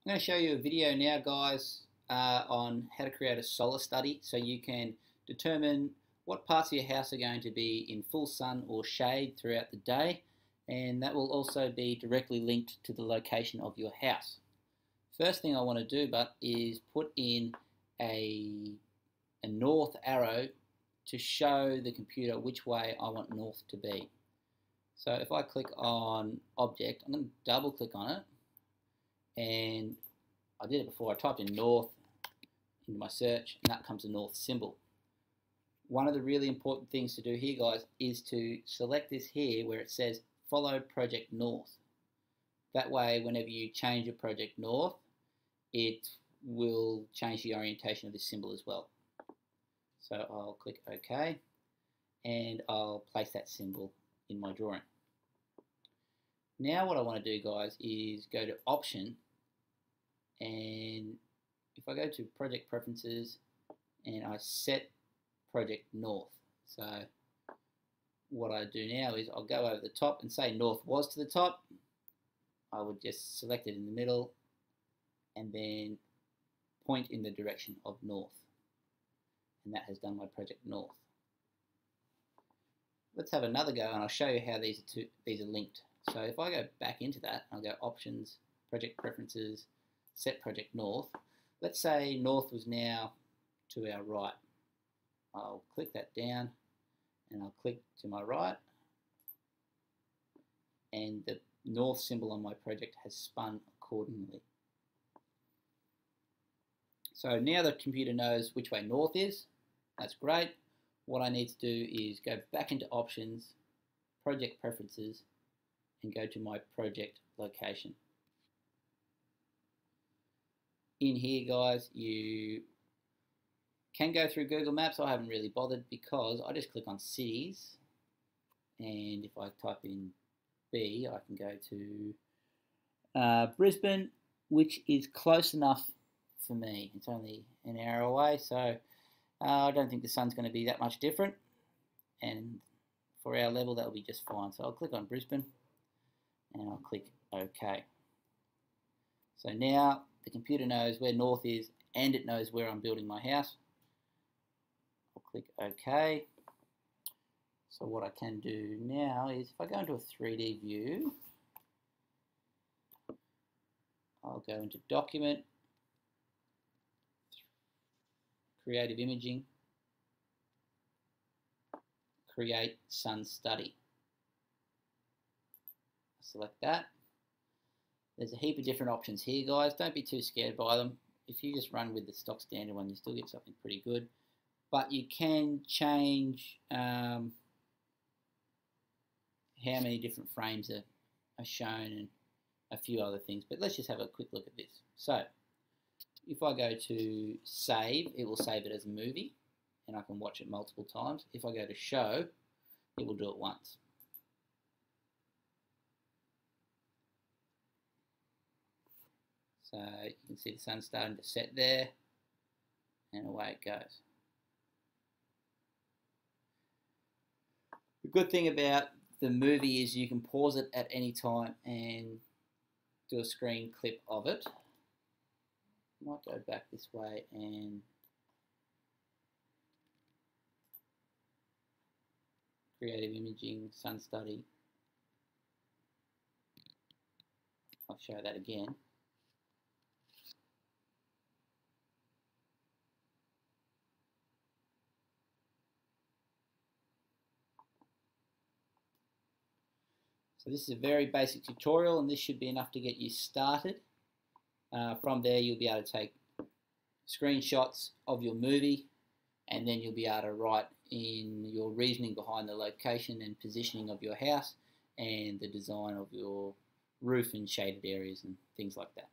I'm going to show you a video now, guys, on how to create a solar study so you can determine what parts of your house are going to be in full sun or shade throughout the day, and that will also be directly linked to the location of your house. First thing I want to do is put in a north arrow to show the computer which way I want north to be. So if I click on object, I'm going to double click on it, and I did it before. I typed in north into my search and that comes the north symbol. One of the really important things to do here, guys, is to select this here where it says follow project north. That way whenever you change your project north, it will change the orientation of this symbol as well. So I'll click OK and I'll place that symbol in my drawing. Now what I want to do, guys, is go to option, and if I go to project preferences and I set project north. So what I do now is I'll go over the top and say north was to the top. I would just select it in the middle and then point in the direction of north, and that has done my project north. Let's have another go and I'll show you how these are linked. So if I go back into that, I'll go options, project preferences, set project north. Let's say north was now to our right. I'll click that down and I'll click to my right, and the north symbol on my project has spun accordingly. So now the computer knows which way north is. That's great. What I need to do is go back into options, project preferences, and go to my project location. In here, guys, you can go through Google Maps. I haven't really bothered because I just click on cities, and if I type in B, I can go to Brisbane, which is close enough for me. It's only an hour away, so I don't think the sun's going to be that much different, and for our level that will be just fine. So I'll click on Brisbane and I'll click OK. So now the computer knows where north is and it knows where I'm building my house. I'll click OK. So what I can do now is if I go into a 3D view, I'll go into document, creative imaging, create sun study. Select that. There's a heap of different options here, guys. Don't be too scared by them. If you just run with the stock standard one, you still get something pretty good. But you can change how many different frames are shown and a few other things. But let's just have a quick look at this. So if I go to save, it will save it as a movie and I can watch it multiple times. If I go to show, it will do it once. So you can see the sun starting to set there, and away it goes. The good thing about the movie is you can pause it at any time and do a screen clip of it. I might go back this way and creative imaging, sun study. I'll show that again. So this is a very basic tutorial, and this should be enough to get you started. From there you'll be able to take screenshots of your movie, and then you'll be able to write in your reasoning behind the location and positioning of your house and the design of your roof and shaded areas and things like that.